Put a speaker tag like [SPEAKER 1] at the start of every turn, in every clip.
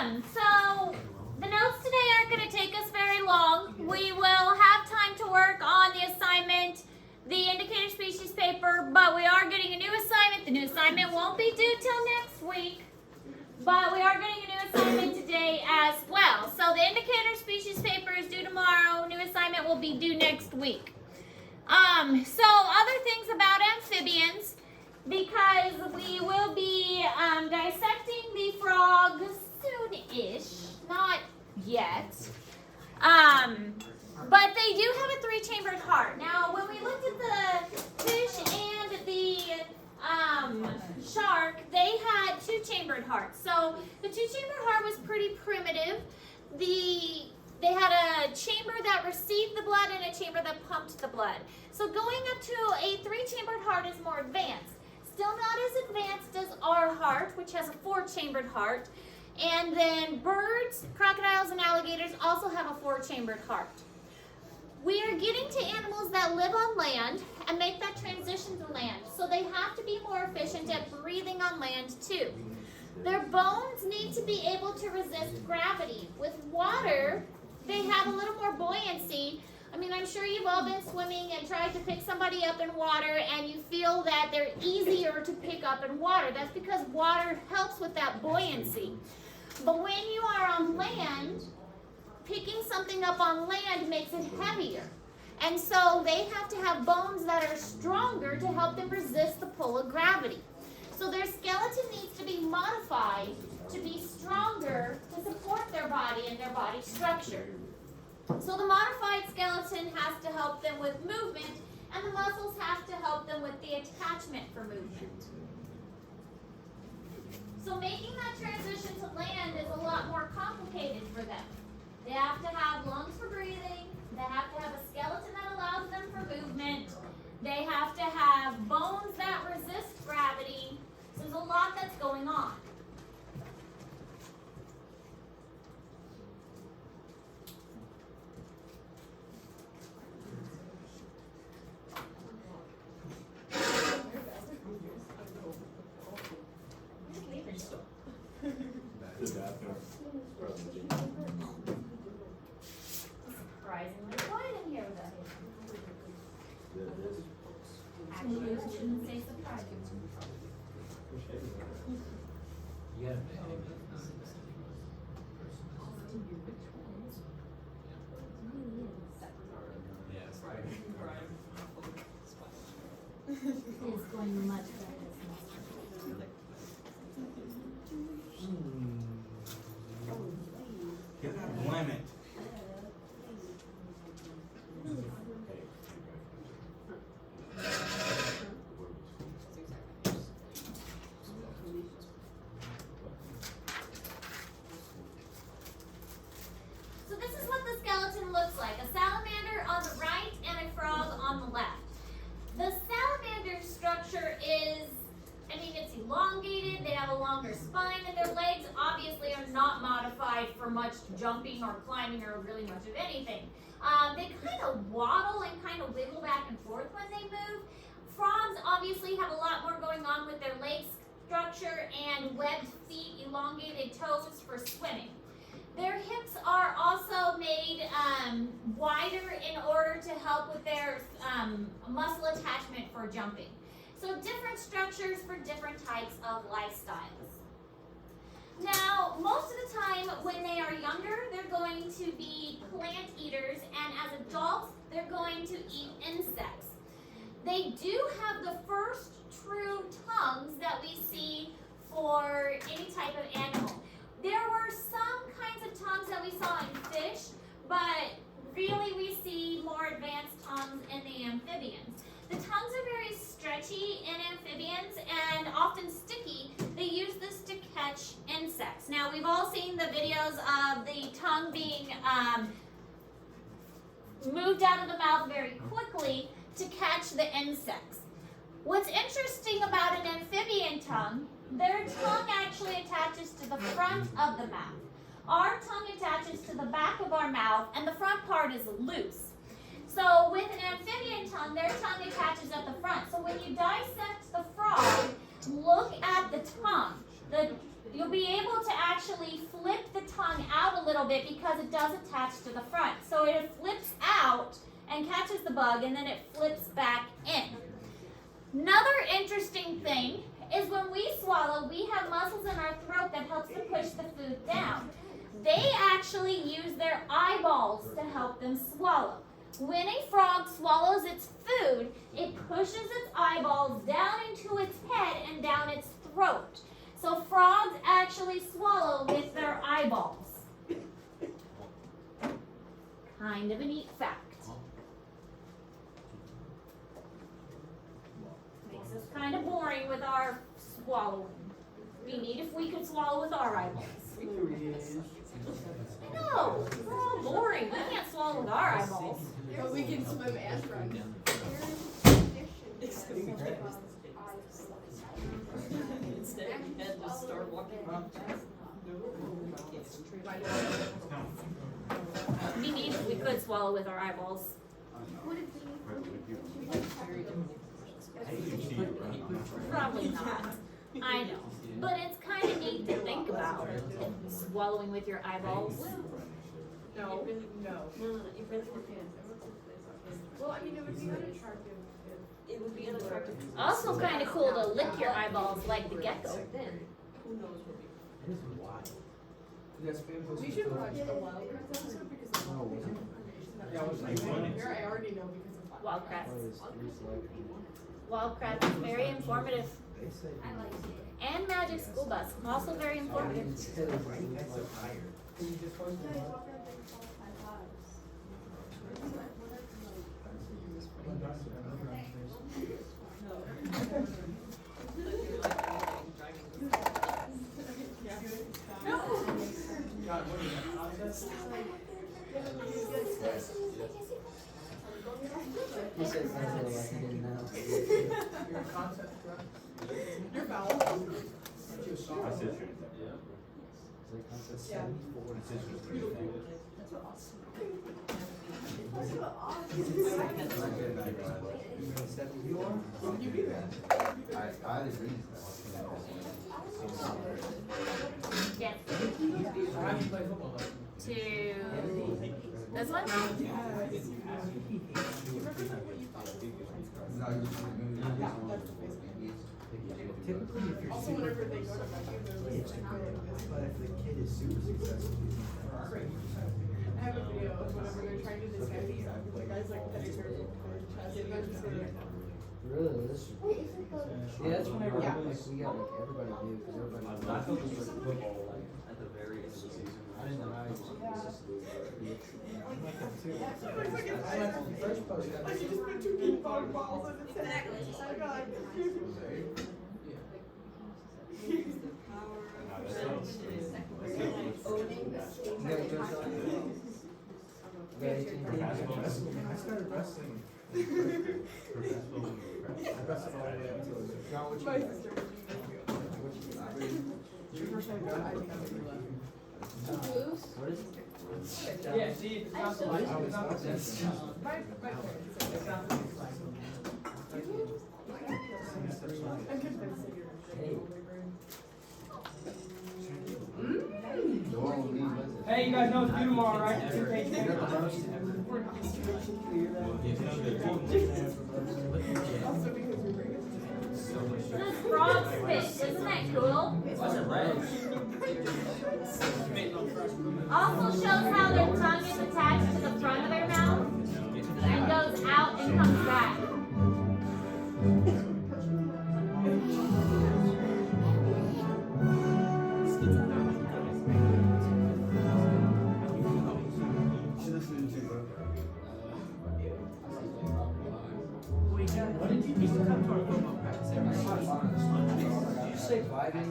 [SPEAKER 1] So the notes today aren't going to take us very long. We will have time to work on the assignment, the indicator species paper, but we are getting a new assignment. The new assignment won't be due till next week, but we are getting a new assignment today as well. So the indicator species paper is due tomorrow. New assignment will be due next week. So other things about amphibians, because we will be dissecting the frog soon-ish, not yet. But they do have a three-chambered heart. Now, when we looked at the fish and the shark, they had two-chambered hearts. So the two-chambered heart was pretty primitive. They had a chamber that received the blood and a chamber that pumped the blood. So going up to a three-chambered heart is more advanced. Still not as advanced as our heart, which has a four-chambered heart. And then birds, crocodiles, and alligators also have a four-chambered heart. We are getting to animals that live on land and make that transition to land. So they have to be more efficient at breathing on land too. Their bones need to be able to resist gravity. With water, they have a little more buoyancy. I mean, I'm sure you've all been swimming and tried to pick somebody up in water and you feel that they're easier to pick up in water. That's because water helps with that buoyancy. But when you are on land, picking something up on land makes it heavier. And so they have to have bones that are stronger to help them resist the pull of gravity. So their skeleton needs to be modified to be stronger to support their body and their body structure. So the modified skeleton has to help them with movement, and the muscles have to help them with the attachment for movement. So making that transition to land is a lot more complicated for them. They have to have lungs for breathing, they have to have a skeleton that allows them for movement, they have to have bones that resist gravity. So there's a lot that's going on. Surprisingly quiet in here without him. Actually, I shouldn't say surprising. It's going much better.
[SPEAKER 2] Get that limit.
[SPEAKER 1] So this is what the skeleton looks like. A salamander on the right and a frog on the left. The salamander structure is, it's elongated, they have a longer spine, and their legs obviously are not modified for much jumping or climbing or really much of anything. They kind of waddle and kind of wiggle back and forth when they move. Frogs obviously have a lot more going on with their leg structure and webbed feet, elongated toes for swimming. Their hips are also made wider in order to help with their muscle attachment for jumping. So different structures for different types of lifestyles. Now, most of the time when they are younger, they're going to be plant eaters, and as adults, they're going to eat insects. They do have the first true tongues that we see for any type of animal. There were some kinds of tongues that we saw in fish, but really we see more advanced tongues in the amphibians. The tongues are very stretchy in amphibians and often sticky. They use this to catch insects. Now, we've all seen the videos of the tongue being moved out of the mouth very quickly to catch the insects. What's interesting about an amphibian tongue, their tongue actually attaches to the front of the mouth. Our tongue attaches to the back of our mouth, and the front part is loose. So with an amphibian tongue, their tongue attaches at the front. So when you dissect the frog, look at the tongue. You'll be able to actually flip the tongue out a little bit because it does attach to the front. So it flips out and catches the bug, and then it flips back in. Another interesting thing is when we swallow, we have muscles in our throat that helps to push the food down. They actually use their eyeballs to help them swallow. When a frog swallows its food, it pushes its eyeballs down into its head and down its throat. So frogs actually swallow with their eyeballs. Kind of a neat fact. Makes us kind of boring with our swallowing. Be neat if we could swallow with our eyeballs. No, we're all boring. We can't swallow with our eyeballs.
[SPEAKER 2] But we can swim and run.
[SPEAKER 3] Instead of your head, just start walking around.
[SPEAKER 1] Be neat if we could swallow with our eyeballs. Probably not. I know. But it's kind of neat to think about. Swallowing with your eyeballs.
[SPEAKER 2] No, no.
[SPEAKER 3] You really can.
[SPEAKER 2] Well, I mean, it would be unattractive
[SPEAKER 3] It would be unattractive.
[SPEAKER 1] Also kind of cool to lick your eyeballs like the gecko.
[SPEAKER 3] Then, who knows what we.
[SPEAKER 2] We should watch the Wildcats episode because of all the information that was here. I already know because of
[SPEAKER 1] Wildcats. Wildcats is very informative. And Magic School Bus, also very informative.
[SPEAKER 4] He said something like he didn't know.
[SPEAKER 2] Your concept, your vowel. Yeah. You do that.
[SPEAKER 4] I agree.
[SPEAKER 1] Yes. To this one?
[SPEAKER 4] Typically, if you're
[SPEAKER 2] Also,
[SPEAKER 4] super,
[SPEAKER 2] whenever they go to bed,
[SPEAKER 4] it's but if the kid is super successful,
[SPEAKER 2] I have a video of whenever they're trying to disguise themselves. The guy's like petting their chest, and I'm just sort of
[SPEAKER 4] really, yeah, that's whenever
[SPEAKER 2] Yeah.
[SPEAKER 4] like, we got like everybody do because everybody.
[SPEAKER 5] I felt this was football like at the very end of the season.
[SPEAKER 4] I didn't know how he was consistently.
[SPEAKER 2] I like the first post. Like he just put two ping pong balls in his head. Oh my god.
[SPEAKER 4] I started wrestling. I wrestled all the way up to John, what you
[SPEAKER 2] My
[SPEAKER 4] got?
[SPEAKER 2] sister.
[SPEAKER 4] Your first time got, I think I was 11. What is it?
[SPEAKER 3] Yeah, see, it's not the
[SPEAKER 4] I was not this.
[SPEAKER 2] My parents. I'm convinced that you're
[SPEAKER 4] Hey.
[SPEAKER 6] Hey, you guys know it's due tomorrow, right?
[SPEAKER 4] You're the most.
[SPEAKER 2] Also because we bring it.
[SPEAKER 1] This frog spit, isn't that cool? Also shows how their tongue is attached to the front of their mouth and goes out and comes back.
[SPEAKER 6] What did you used to come to our football practice every day?
[SPEAKER 4] Did you say vibing?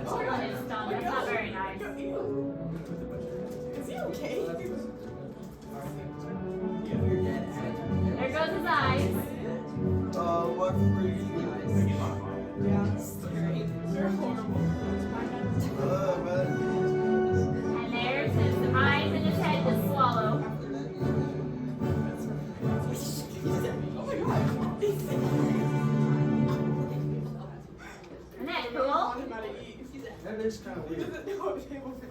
[SPEAKER 1] Hold on, it's done. That's not very nice.
[SPEAKER 2] okay?
[SPEAKER 1] There goes his eyes.
[SPEAKER 5] What freaking
[SPEAKER 2] Yeah, scary. They're horrible.
[SPEAKER 1] And there's his eyes and his head to swallow.
[SPEAKER 2] Oh my god.
[SPEAKER 1] Isn't that
[SPEAKER 2] He
[SPEAKER 1] cool?
[SPEAKER 2] taught him how to eat.
[SPEAKER 5] That is kind of
[SPEAKER 2] He
[SPEAKER 5] weird.
[SPEAKER 2] doesn't know what table food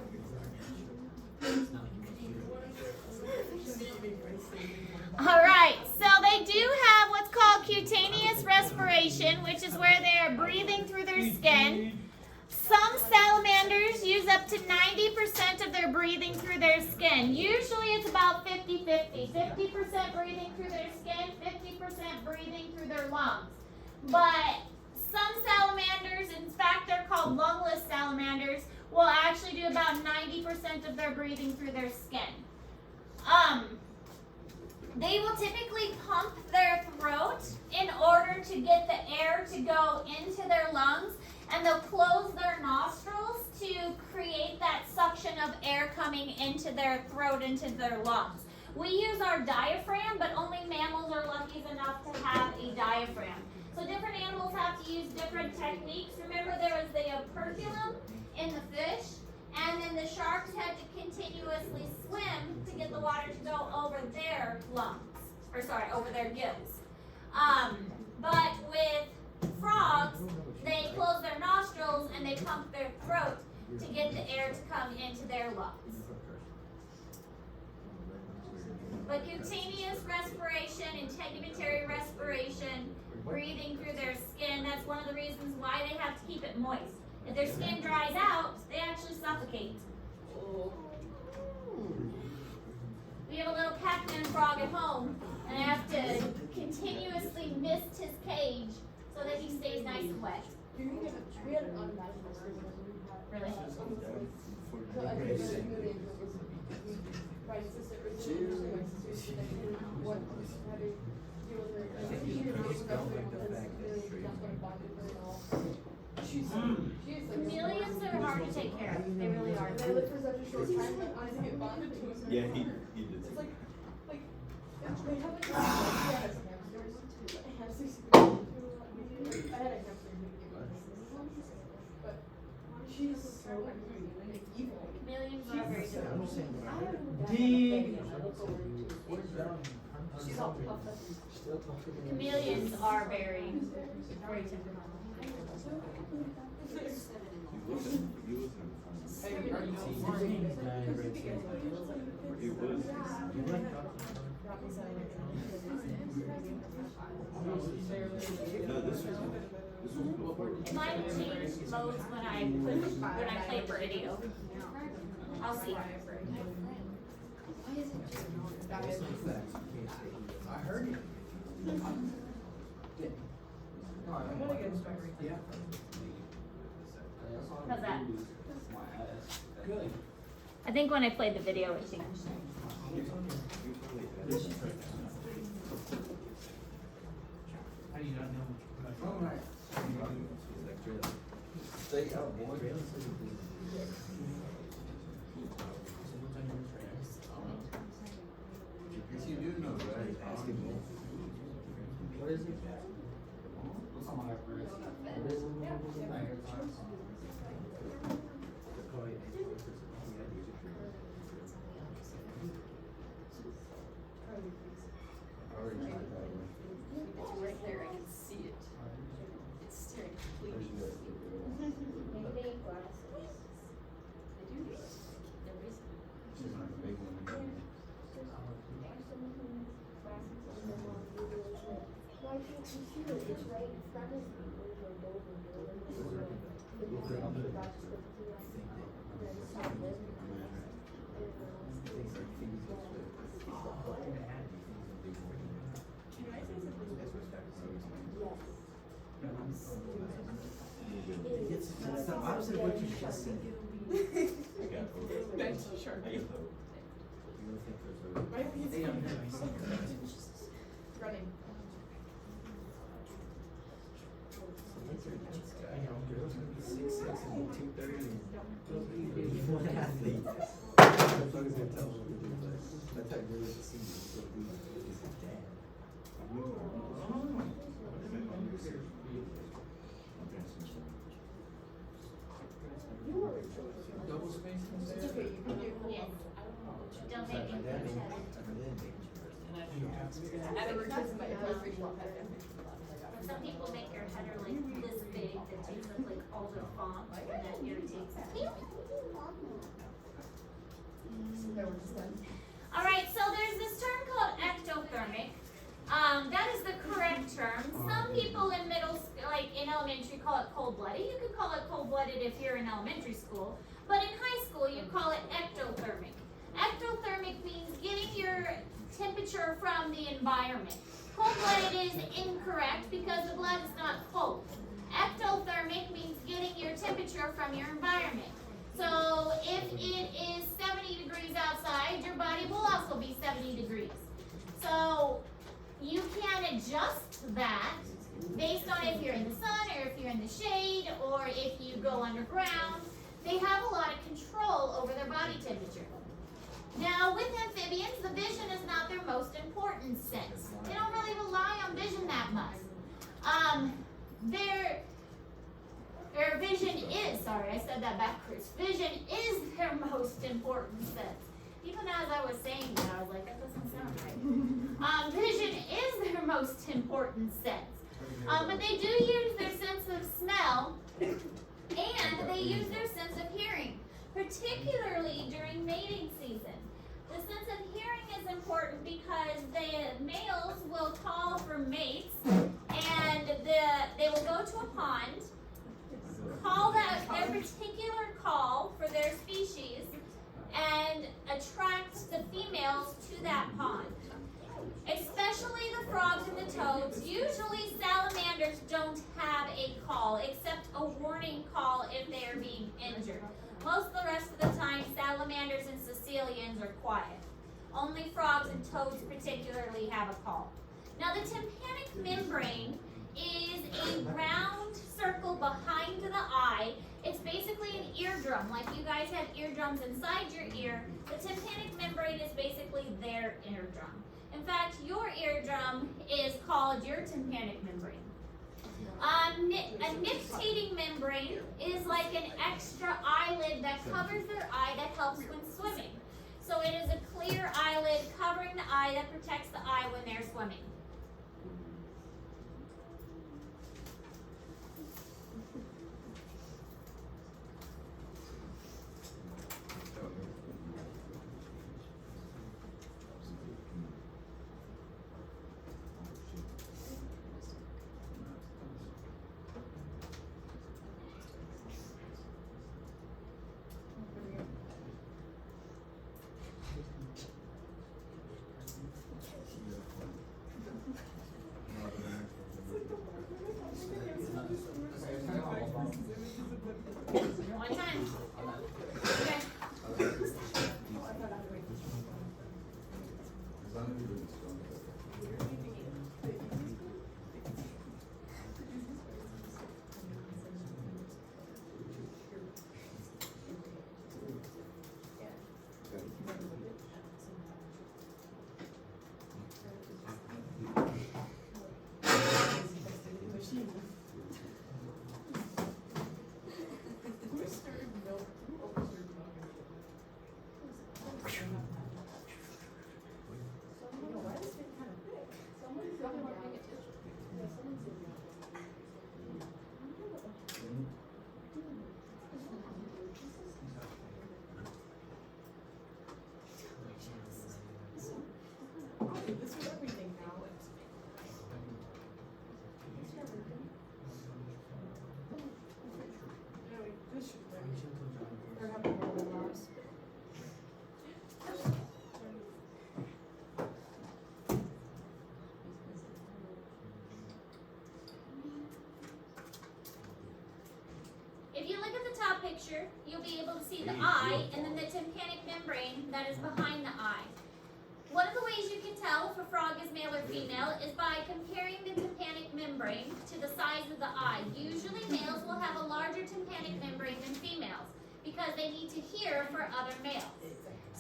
[SPEAKER 2] is.
[SPEAKER 1] Alright, so they do have what's called cutaneous respiration, which is where they're breathing through their skin. Some salamanders use up to 90% of their breathing through their skin. Usually it's about 50-50. 50% breathing through their skin, 50% breathing through their lungs. But some salamanders, in fact they're called lungless salamanders, will actually do about 90% of their breathing through their skin. They will typically pump their throat in order to get the air to go into their lungs, and they'll close their nostrils to create that suction of air coming into their throat, into their lungs. We use our diaphragm, but only mammals are lucky enough to have a diaphragm. So different animals have to use different techniques. Remember, there was the operculum in the fish, and then the sharks had to continuously swim to get the water to go over their lungs, over their gills. But with frogs, they close their nostrils and they pump their throat to get the air to come into their lungs. But cutaneous respiration, integumentary respiration, breathing through their skin, that's one of the reasons why they have to keep it moist. If their skin dries out, they actually suffocate. We have a little Pac-Man frog at home, and I have to continuously mist his cage so that he stays nice and wet.
[SPEAKER 2] We had an automatic
[SPEAKER 1] Really? Chameleons are hard to take care of. They really are.
[SPEAKER 2] They lived for such a short time, but honestly get bonded to us.
[SPEAKER 5] Yeah, he did.
[SPEAKER 2] It's like they have like hamsters. I had 60. I had a hamster who gave me this, but she's so evil.
[SPEAKER 1] Chameleons are very difficult.
[SPEAKER 2] She's all puffed up.
[SPEAKER 1] Chameleons are very difficult. It might have changed modes when I play for video. I'll see.
[SPEAKER 4] I heard it. Yeah.
[SPEAKER 1] How's that?
[SPEAKER 4] Good.
[SPEAKER 1] I think when I played the video it changed.
[SPEAKER 6] How do you not know?
[SPEAKER 4] All right.
[SPEAKER 5] Stay out, boy. Yes, you do know, right? Basketball. What is it?
[SPEAKER 4] What's on my first? What is it?
[SPEAKER 3] It's right there, I can see it. It's staring completely. I do. There is.
[SPEAKER 4] It's the opposite of what you just said.
[SPEAKER 2] Nice shark. My piece
[SPEAKER 4] They don't have any
[SPEAKER 2] running.
[SPEAKER 4] I know, girls gonna be 6'6" and 230 and one athlete.
[SPEAKER 6] Double spacing
[SPEAKER 2] It's
[SPEAKER 6] there?
[SPEAKER 2] okay, you can do.
[SPEAKER 1] Yes. Don't
[SPEAKER 4] My
[SPEAKER 1] make me
[SPEAKER 4] dad made
[SPEAKER 1] touch
[SPEAKER 4] it.
[SPEAKER 1] it.
[SPEAKER 4] My dad made it.
[SPEAKER 3] I have a routine, but it was pretty long.
[SPEAKER 1] Some people make their header like this big that takes up like all their font and that irritates me. Alright, so there's this term called ectothermic. That is the correct term. Some people in in elementary call it cold-blooded. You could call it cold-blooded if you're in elementary school. But in high school, you call it ectothermic. Ectothermic means getting your temperature from the environment. Cold-blooded is incorrect because the blood is not cold. Ectothermic means getting your temperature from your environment. So if it is 70 degrees outside, your body will also be 70 degrees. So you can adjust that based on if you're in the sun or if you're in the shade or if you go underground. They have a lot of control over their body temperature. Now with amphibians, the vision is not their most important sense. They don't really rely on vision that much. Their vision is, sorry, I said that backwards. Vision is their most important sense. Even as I was saying that, I was like, that doesn't sound right. Vision is their most important sense. But they do use their sense of smell and they use their sense of hearing, particularly during mating season. The sense of hearing is important because the males will call for mates and they will go to a pond, call their particular call for their species, and attract the females to that pond. Especially the frogs and the toads. Usually salamanders don't have a call, except a warning call if they are being injured. Most of the rest of the time, salamanders and caecilians are quiet. Only frogs and toads particularly have a call. Now the tympanic membrane is a round circle behind the eye. It's basically an eardrum. Like you guys have eardrums inside your ear, the tympanic membrane is basically their eardrum. In fact, your eardrum is called your tympanic membrane. A nictitating membrane is like an extra eyelid that covers their eye that helps when swimming. So it is a clear eyelid covering the eye that protects the eye when they're swimming. One time. Okay.
[SPEAKER 2] This is everything now. This should work. Or have a little loss.
[SPEAKER 1] If you look at the top picture, you'll be able to see the eye and then the tympanic membrane that is behind the eye. One of the ways you can tell if a frog is male or female is by comparing the tympanic membrane to the size of the eye. Usually males will have a larger tympanic membrane than females because they need to hear for other males.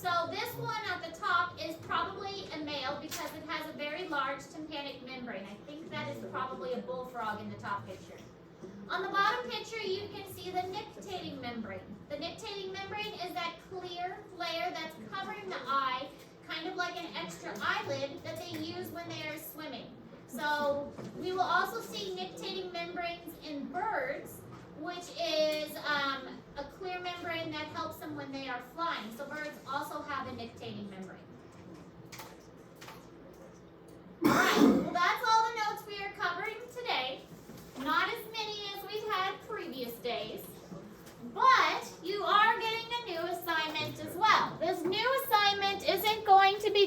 [SPEAKER 1] So this one at the top is probably a male because it has a very large tympanic membrane. I think that is probably a bullfrog in the top picture. On the bottom picture, you can see the nictitating membrane. The nictitating membrane is that clear layer that's covering the eye, kind of like an extra eyelid that they use when they are swimming. So we will also see nictitating membranes in birds, which is a clear membrane that helps them when they are flying. So birds also have a nictitating membrane. All right.